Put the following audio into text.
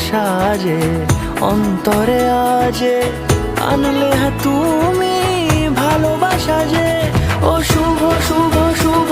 সাজে অন্তরে আজে আনলে তুমি ভালোবাসা যে। ও শুভ শুভ শুভ